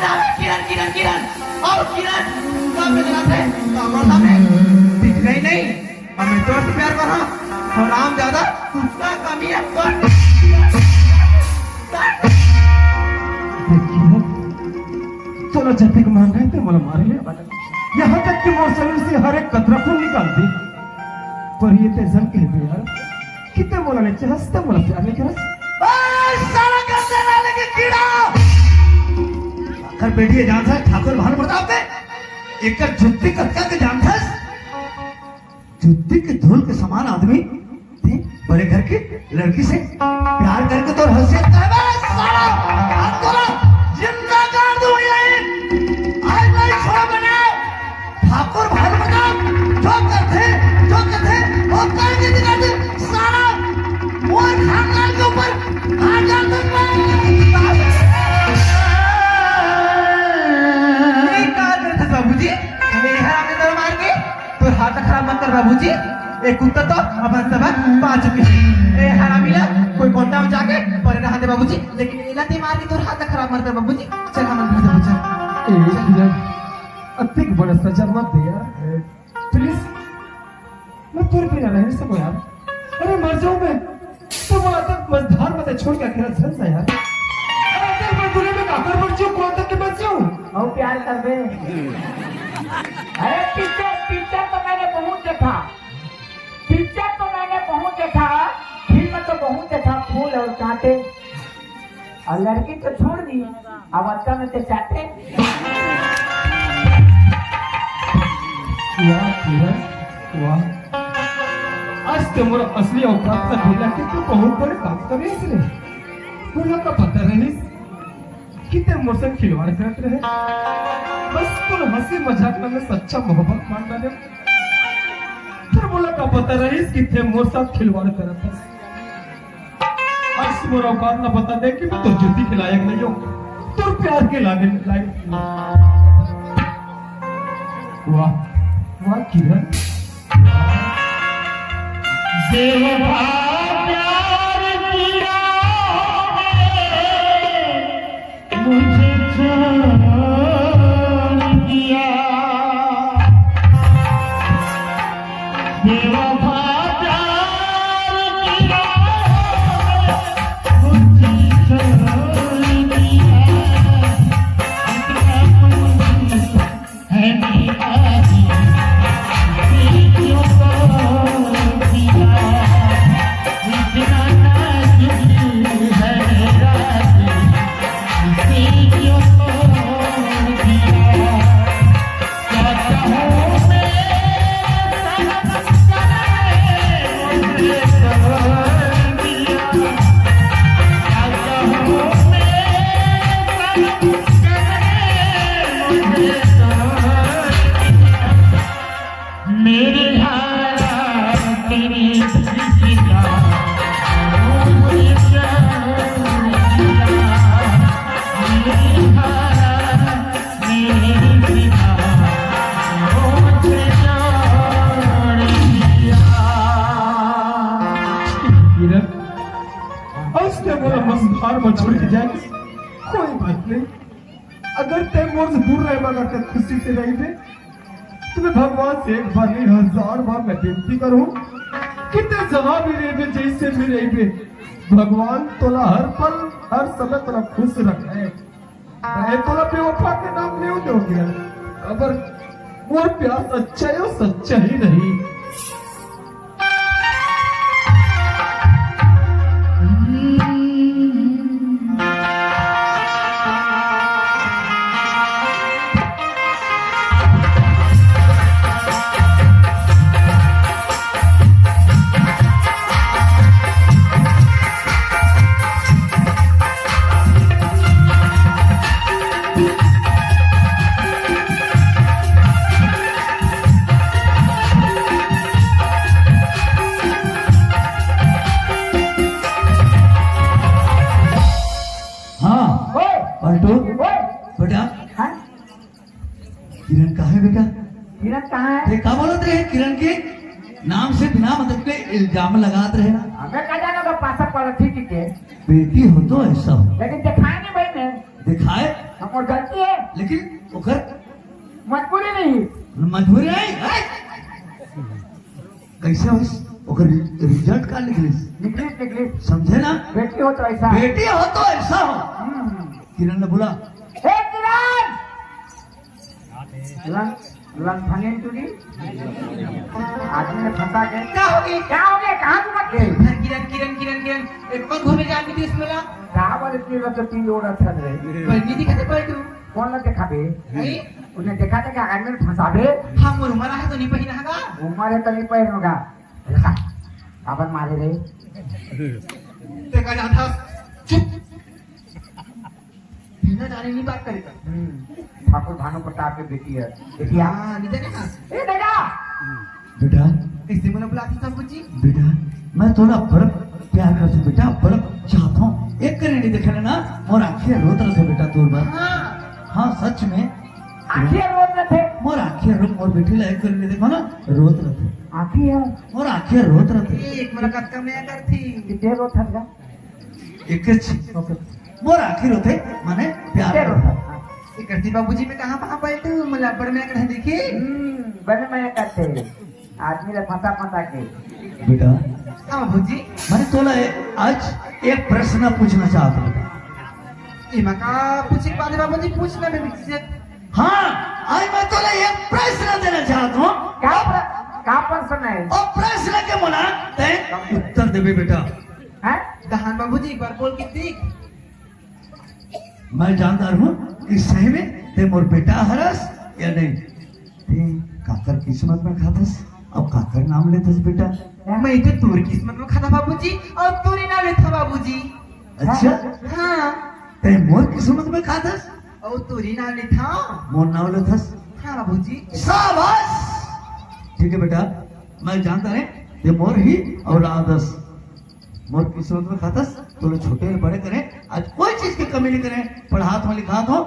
नाम है किरण किरण किरण और किरण कब मिलना थे कमर नाम है दिख गई नहीं हमें तो प्यार कर रहा और नाम ज्यादा उसका कमी है चलो जब तक मान रहे थे मला मार लिया यहाँ तक कि मोर शरीर से हर एक कतरा खून निकाल दी पर ये ते जन के लिए यार कितने बोला नहीं चलते बोला प्यार नहीं करस सारा करते वाले के कीड़ा कर बेटी जानता है ठाकुर भानु प्रताप ने एक जुत्ती कटका के जानता है जुत्ती के धूल के समान आदमी बड़े घर की लड़की से प्यार करके तो हंसियत का है सारा जिंदा कर दूं यही आज नहीं छोड़ा बना ठाकुर भानु प्रताप जो करते वो करके दिखाते सारा वो खानदान के ऊपर आ जाता बाबूजी हमें हराम ने मार के तो हाथ खराब मत कर बाबूजी एक कुत्ता तो अपन सब पा चुके हैं ए हरामीला कोई कोंटा में जाके परे रहते बाबूजी लेकिन इलाते मार के तो हाथ खराब मत कर बाबूजी चल हम घर जा बच्चा अतिक बड़ा सजा मत दे यार प्लीज मैं तुर पे ना रह सको यार अरे मर जाऊं मैं तो बोला तक मजधार मत छोड़ के अकेला चल जा यार अरे मैं दूल्हे में काकर मर जाऊं कौन तक के बच जाऊं और प्यार कर दे अरे पिक्चर तो मैंने बहुत देखा फिल्म तो बहुत देखा फूल और कांटे और लड़की तो छोड़ दी अब अच्छा में से चाहते वाह आज तो मोर असली औकात का ढीला कि तू बहुत बड़े काम कर रही है बोला का पता नहीं कितने मोरसन खिलवाड़ करते रहे बस तुम हंसी मजाक में सच्चा मोहब्बत मान डाले फिर बोला का पता रही कितने मोर साथ खिलवाड़ करता है आज मोर औकात ना पता दे कि मैं तो जुती के लायक नहीं हूँ तो प्यार के लायक वाह वाह किरण बेवफा प्यार किया मुझे छोड़ दिया बेवफा प्यार किया मुझे छोड़ दिया है मेरा छोड़ के जाएगी कोई बात नहीं अगर ते मोर से दूर रहे मगर ते खुशी से रही थे तो मैं भगवान से एक बार नहीं 1000 बार मैं विनती करूं कि ते जहां भी रहे जैसे भी रहे भगवान तोला हर पल हर समय तोला खुश रखे मैं तोला बेवफा के नाम नहीं दो गया अगर वो प्यार सच्चा है सच्चा ही नहीं किरण कहाँ है बेटा? किरण कहाँ है? क्या बोलते रहे किरण के नाम से बिना मतलब के इल्जाम लगाते रहे ना। हमें क्या जाना तो पासा पड़ा ठीक है। बेटी हो तो ऐसा हो। लेकिन दिखाए नहीं भाई ने। दिखाए? हमको गलती है। लेकिन ओकर मजबूरी नहीं मजबूरी नहीं है। कैसे होइस ओकर रिजल्ट का निकलिस निकली समझे ना। बेटी हो तो ऐसा बेटी हो तो ऐसा हो। किरण ने बोला हे किरण लन फनेन तुरी आदमी ने फंसा के क्या हो गई? क्या हो गया कहाँ तुम गए किरण किरण किरण किरण एक बार घूमे जा विदेश में ला कहाँ वाले तीन रत तीन ओड़ा था रे बनी दिखाते पर तू कौन ना देखा बे नहीं उन्हें देखा था कि आदमी ने फंसा बे हम और हमारा है तो नहीं पहिना होगा उम्र है तो नहीं पैर होगा लगा काबर मारे रे ते का जान था चुप बिना जाने नहीं बात करेगा ठाकुर भानु प्रताप की बेटी है बेटिया हां नहीं जाने कहां ए बेटा बेटा कैसे बोला बुलाती सब कुछ बेटा मैं थोड़ा बड़ा प्यार करता हूँ बेटा, बड़ा चाहता हूँ। एक करें नहीं देखने ना मोर आँखें रोत रहे थे बेटा तोर बार। हां हाँ सच में आखिर रोज न थे मोर आँखें रोत मोर बेटी ला एक करें देखो ना रोत रहे थे आखिर है मोर आँखें रोत रहे थे। एक मुलाकात का मैं कर थी कितने रोज था ना एक मोर आँखें रोते माने प्यार कितने रोज करता। था करती बाबूजी में कहां बैठे तू मला पर मैं कहां देखी बने मैं करते आदमी ने फंसा फंसा के बेटा हां बाबूजी मैंने तोला आज एक प्रश्न पूछना चाहता हूँ। इमा का पूछे बाद बाबूजी पूछना मैं मुझसे हाँ आज मैं तोला एक प्रश्न देना चाहता हूँ। क्या प्रश्न है और प्रश्न के बोला ते उत्तर देवे बेटा। हैं दहान बाबूजी एक बार बोल के देख मैं जानता हूँ कि सही में ते मोर बेटा हरस या नहीं। ते काकर किस्मत में खातस अब काकर नाम लेतस बेटा। मैं तो तोर किस्मत में खाता बाबूजी और तोरे ना लेता बाबूजी अच्छा हां ते मोर किस्मत में खातस और तोरी ना लेता मोर नाम लेतस। हां बाबूजी शाबाश ठीक है बेटा मैं जानता है ये मोर ही और आदस मोर किस्मत में खातस तो लोग छोटे बड़े करें आज कोई चीज की कमी नहीं करें पढ़ात में लिखात हो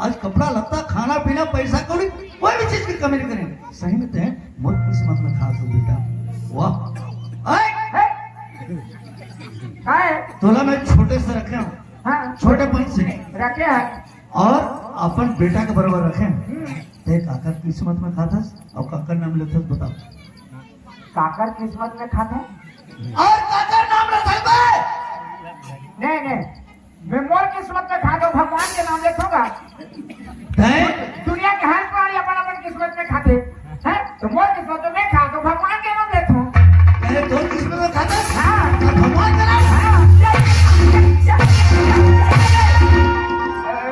आज कपड़ा लत्ता खाना पीना पैसा कौड़ी कोई भी चीज की कमी नहीं करें। सही में ते मोर किस्मत में खात हो बेटा। वाह तोला मैं छोटे से रखे हूँ हाँ छोटेपन से रखे हैं और अपन बेटा के बराबर रखे ते काकर किस्मत में खातस और काकर नाम लेतस बताओ। काकर किस्मत में खाते और काकर नाम लेतस बे नहीं मैं मोर किस्मत में खाता हूँ भगवान के नाम लेखोगा दुनिया के हर प्राणी अपन अपन किस्मत में खाते हैं तो मोर किस्मत में मैं खाता हूँ भगवान के नाम लेता हूँ पहले दो किस्मत में खातस हाँ और भगवान का नाम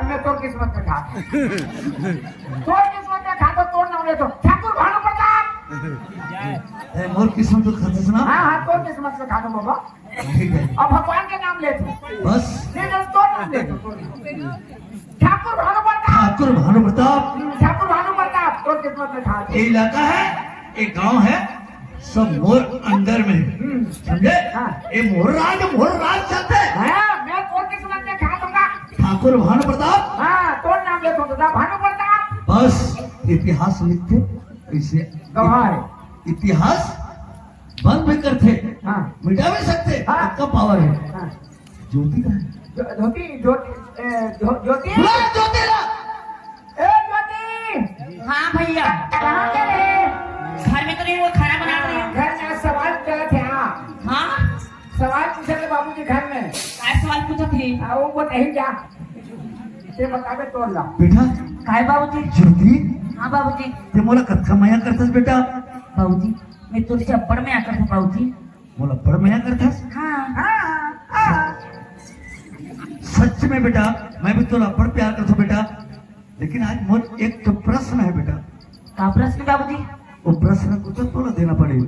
मैं तो किस्मत में खाता तोर किस्मत में खाता तोर नाम लेता हूँ ठाकुर भानु प्रताप मोर किस्मत में खातस ना। हाँ तोर किस्मत में खाता बाबा ठीक है और भगवान के नाम लेता हूँ बस नहीं तोर नाम लेता हूँ ठाकुर भानु प्रताप ठाकुर भानु प्रताप ठाकुर भानु प्रताप तोर किस्मत में खाता ये इलाका है एक गांव है सब मोर अंडर में है। समझे हाँ। ये मोर राज चलते हैं। हाँ मैं तोर किस्मत में खा दूंगा ठाकुर भानु प्रताप हाँ तोर नाम लेता हूँ भानु प्रताप बस इतिहास लिखते इसे गवाह इतिहास बंद भी करते हाँ मिटा भी सकते हाँ। इसका पावर है। हाँ ज्योति का है ज्योति ज्योति ज्योति ला। ए ज्योति हाँ भैया कहाँ गए घर में तो नहीं वो खाना बना रही हूँ। घर में सवाल चले थे हाँ सवाल पूछे थे बाबूजी घर में काय सवाल पूछा थी वो बताइए क्या ते बतावे तोड़ ला बेटा काय बाबूजी ज्योति हाँ बाबूजी ते मोला कथा माया करतस बेटा बाबूजी मैं तुझे चप्पड़ में आकर था बाबूजी मोला बड़ माया करतस हाँ सच में बेटा मैं भी तोला बड़ प्यार करता हूँ बेटा लेकिन आज मोर एक तो प्रश्न है बेटा का प्रश्न बाबूजी वो प्रश्न को तो तोला देना पड़ेगा।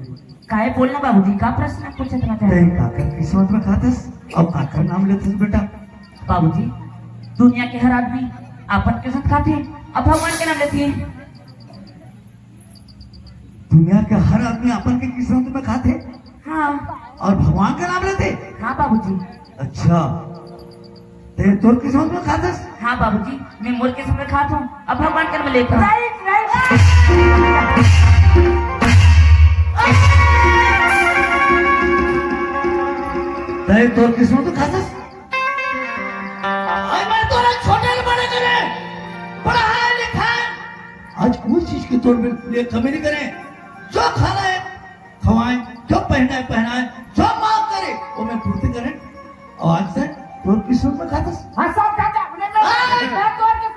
काय बोलना बाबूजी का प्रश्न पूछा था ते काकर किस्मत में खातस और काकर नाम लेतस बेटा। बाबूजी दुनिया के हर आदमी अपन के साथ खाते अब भगवान के नाम लेती है। दुनिया के हर आदमी अपन के किस्मत में खाते हाँ और भगवान का नाम लेते। हाँ बाबूजी अच्छा ते तोर किस्मत में खातस हाँ बाबूजी मैं मोर के साथ खाता हूँ अब भगवान के नाम लेता हूँ। ते तोर किस्मत में खातस मैं तोरा छोटे बड़े करे पढ़ाई आज उस चीज की तोड़ लिए कमी नहीं करें। जो खाना है खवाएं, जो पहना है पहनाएं, जो मांग करे वो मैं पूर्ति करें। और आज से तोड़ किस्मत में खाता। हाँ सब खाता अपने में मैं तोड़ के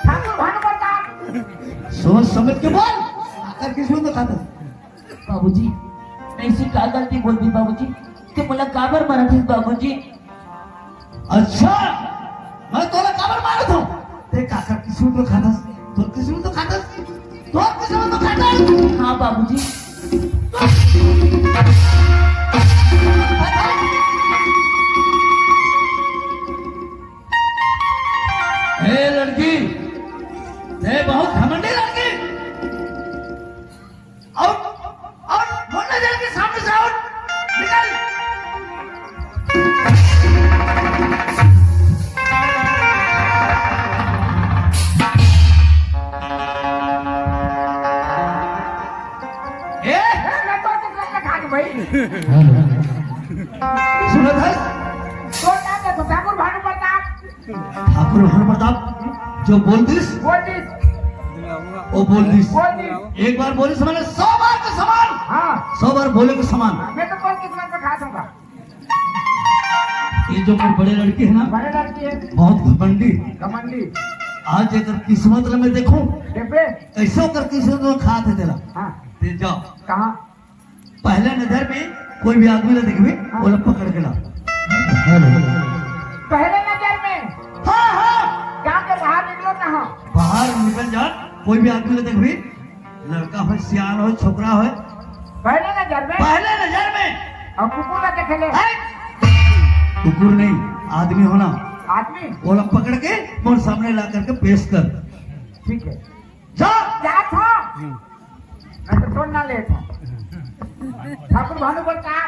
ठाकुर भानु प्रताप सोच समझ के बोल, आकर किस्मत में खाता। बाबूजी मैं इसी का गलती बोल दी बाबूजी, ते मला काबर मारा थे बाबूजी। अच्छा मैं तोला काबर मारा था, ते काका किस्मत में खाता, तो किस्मत तो खाता, तो किस्मत तो खाता। हाँ बाबूजी। ए लड़की, ये बहुत घमंडी लड़की, आउट आउट, बोलने दे के सामने से आउट, निकल। मैं तोड़ के खा के भाई सुनो था तोड़ना है तो ठाकुर भानु प्रताप ठाकुर भानु प्रताप जो बोल दिस बोल दी वो बोल दिस। बोल दी एक बार बोले समान 100 बार के समान, हाँ 100 बार बोले के समान। मैं तो तोड़ किस्मत में खा दूंगा। ये जो मेरे बड़े लड़के है ना, बड़े लड़की है बहुत घमंडी। कमंडी आज अगर किस्मत में देखूं डिब्बे कैसे कर किस्मत में खा थे तेरा। हाँ ते जाओ कहाँ पहले नजर में कोई भी आदमी ना दिखवे वो लोग पकड़ के लाओ। पहले नजर में हाँ हाँ गाँव के बाहर निकलो ना हो बाहर निकल जा, कोई भी आदमी ना दिखवे, लड़का हो सियान हो छोकरा हो, पहले नजर में पहले नजर में। और कुकुर ना देखे ले कुकुर नहीं आदमी होना, आदमी वो लोग पकड़ के मोर सामने ला करके पेश कर। ठीक है जा क्या था मैं तो तोड़ ना ले था ठाकुर भानु प्रताप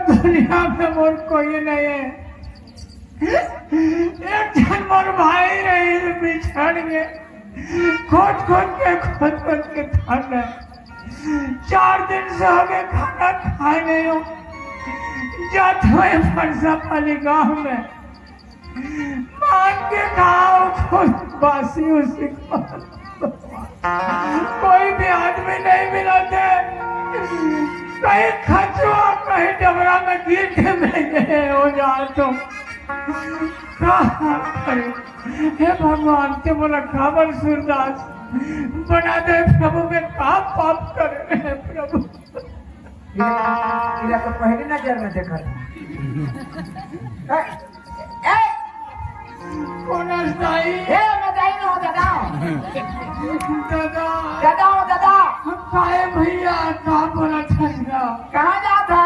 दुनिया में मोर कोई नहीं है एक जन मोर भाई रही बिछड़ गए खोज खोज के थक गए 4 दिन से हो गए खाना खाए नहीं हो जात हुए फरसा पाली गाँव में मान के खाओ खुद बासी उसी को कोई भी आदमी नहीं मिला थे कहीं खचुआ कहीं डबरा में गिर के बैठे हो जाए तो हे भगवान के बोला खबर सूरदास बना दे प्रभु में का पाप करे हे प्रभु इला तो पहले नजर में देखा था कौन है हे मैं दाई ना हो दादा दादा काहे भैया का बोला था कहाँ जाता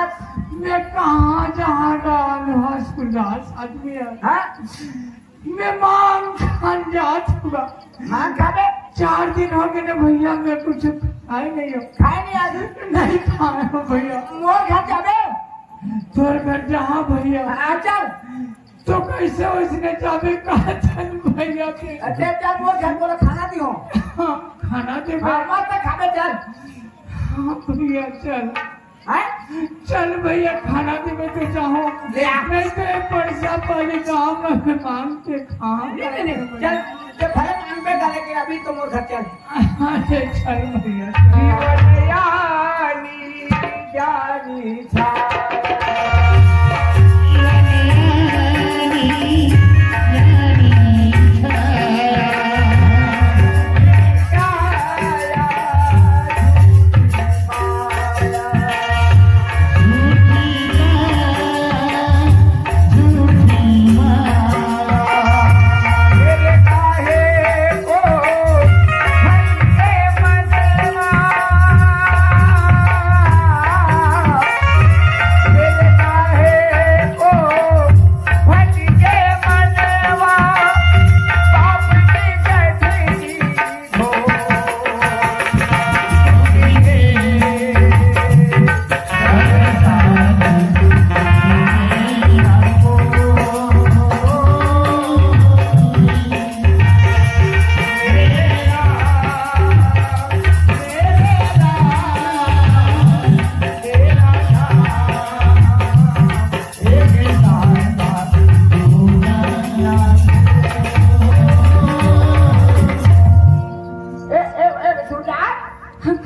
मैं कहाँ जहाँ डाल सूरदास आदमी है मैं मांग खान जात हुआ मांग खाने 4 दिन हो गए ना भैया मैं कुछ खाए नहीं हो खाए नहीं आज नहीं खाए हो भैया मोर घर जाबे तोर घर जहाँ भैया चल तो कैसे उसने जाबे कहा चल भैया के अच्छा चल मोर घर बोला खाना दी हो खाना दे मत खाने चल। हाँ भैया चल हैं? चल भैया खाना दे मैं तो चाहूँ ले आ। नहीं तो ये पैसा पानी गाँव में मांग के खाऊं नहीं, चल तो भले मांग पे डाले के अभी तो मोर घर चल। अरे चल भैया जीवन यानी जानी छा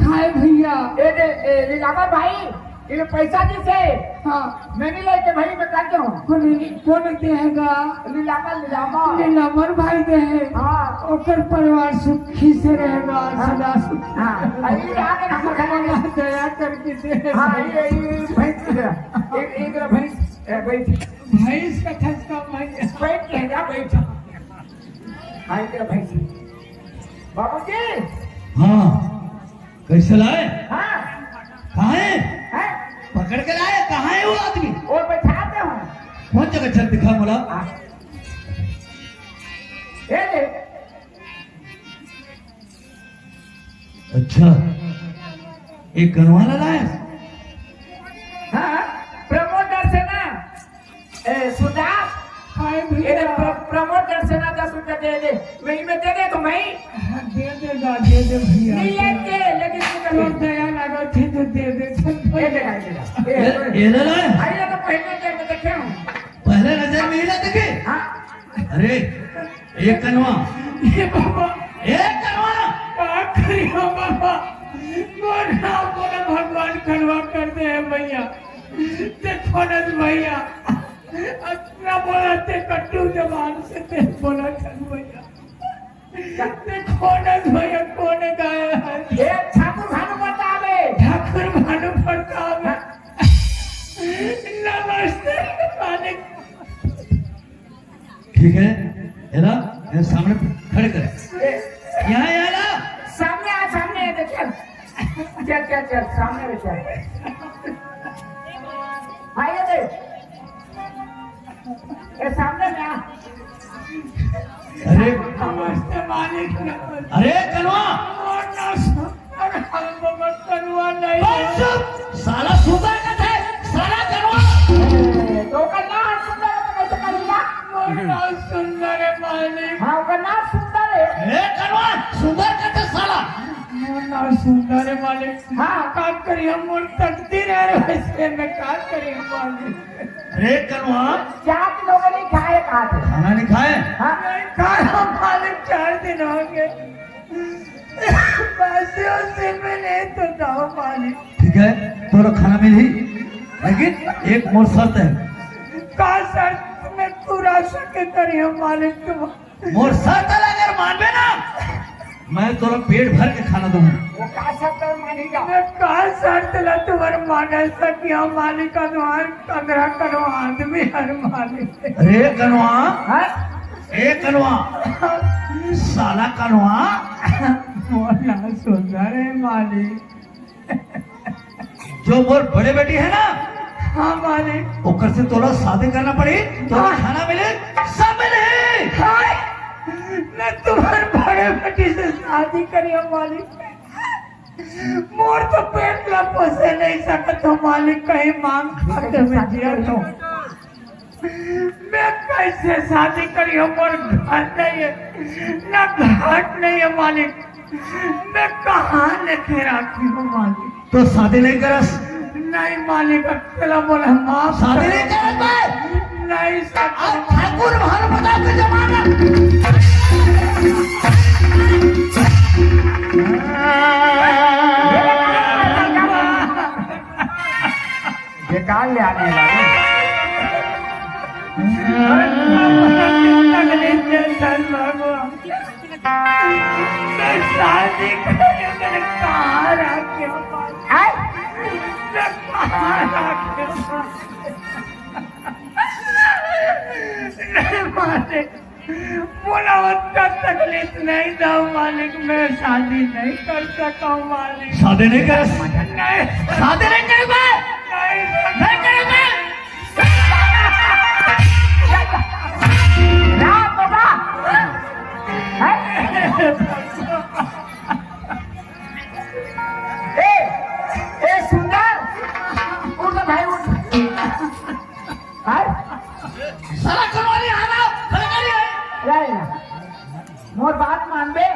खाए भैया भाई ये पैसा जिसे हाँ मैं नहीं लेके भाई मैं करते हूँ कौन देगा नीलामर भाई दे हाँ ओकर परिवार सुखी से रहेगा सदा सुखी हाँ अभी आगे नंबर खाना दया करके दे हाँ ये भैंस एक भैंस बैठ भैंस का ठसका भैया बैठ के जा बैठ हाँ एक भैंस बाबूजी हाँ कैसे लाए? हाँ कहाँ है? हैं पकड़ के लाए? कहाँ है वो आदमी? और बैठाते हूँ कौन जगह चल दिखा बोला? ये ले अच्छा एक गनवाला लाए? हाँ प्रमोटर से ना सुदास खाए ये भैया प्रमोटर से ना 10 रुपया दे दे वही में दे दे तो मैं दे देगा दे दे भैया नहीं लेके लेकिन तू तो कर दया लगा थी तो दे दे ये देगा ये ले लाए? आइए तो पहले देर में देखे हूँ पहले नजर में ही ना देखे? हाँ अरे एक कनवा ये बाबा एक कनवा क्या करियो बाबा मोना मोना भगवान करवा कर दे भैया देखो न भैया अपना बोलते कट्टू जबान से ते बोला कर भैया देखो न भैया कौन गाया है ये ठाकुर भानु बतावे ठाकुर भानु प्रताप नमस्ते मालिक ठीक है एला ये सामने खड़े कर यहाँ यहाँ ला सामने आ देखे चल चल चल सामने में चल आइए दे ये सामने में आ अरे नमस्ते मालिक नमस्ते अरे कनवा करवा नहीं बस चुप! साला सुधर का थे साला कनवा तो का नाम सुंदर है तो कैसे करेगा मोना सुंदर है मालिक हाँ का नाम सुंदर है ए कनवा सुधर का थे साला मोना सुंदर है मालिक हाँ का करिए मोर तकदीर है वैसे में का करिए मालिक अरे कनवा चार लोगों ने खाए कहा थे खाना नहीं खाए? हाँ खाना मालिक 4 दिन हो गए बस उसी में नहीं तो जाओ मालिक ठीक है तोरा खाना मिली लेकिन एक मोर शर्त है का शर्त में पूरा सके करिए मालिक तुम मोर शर्त अगर मानबे ना मैं तोरा पेट भर के खाना दूंगा वो का शब्द मानेगा मैं का शर्त ला तुम्हारे माने सकिया मालिक का तुम्हार 15 करो आदमी हर मालिक अरे कनवा हाँ ए कनवा साला कनवा मोना सुंदर है मालिक जो मोर बड़े बेटी है ना हाँ मालिक ओकर से तोरा शादी करना पड़ी तोरा खाना मिले सब मिले हाय मैं तुम्हारे बड़े बेटी से शादी करिए मालिक मोर तो पेट ला पोसे नहीं सकत हो मालिक कहीं मांग खाते में दिया तो मैं कैसे शादी करिए मोर घर नहीं है ना घाट नहीं है मालिक मैं कहाँ लेके रखी हूँ मालिक? तो शादी नहीं करस? नहीं मालिक, अकेला बोला माफ शादी करो। नहीं करस भाई? नहीं सर, ठाकुर भानुप्रताप के जमाना बेकार ले आने लगे। मैं शादी करके मैंने कहाँ रखी हूँ मालिक? मैं कहाँ रखी हूँ? नहीं मालिक, बोला उतना तकलीफ नहीं दो मालिक, मैं शादी नहीं कर सका हूँ मालिक। शादी नहीं करस? नहीं शादी नहीं करे भाई? नहीं करे भाई? ए सुंदर, उठ जा भाई, उठ। साला करोली आना खड़े करिए। लाई ना, मोर बात मान बे।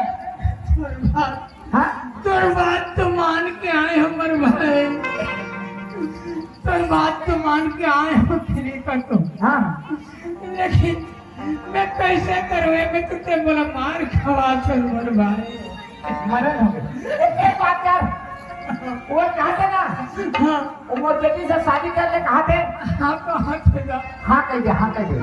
हाँ, तोर बात तो मान के आए हमर भाई, तोर बात तो मान के आए हो तेरी कर तो, हाँ, लेकिन मैं कैसे करूँ? मैं तुझसे बोला मार खवा चल मोर भाई। मरण हो गए। एक बात कर, वो कहा थे ना, हाँ वो मोर बेटी से शादी कर ले, कहा थे? हाँ, कहाँ थे? हाँ कह दे, हाँ कह दे।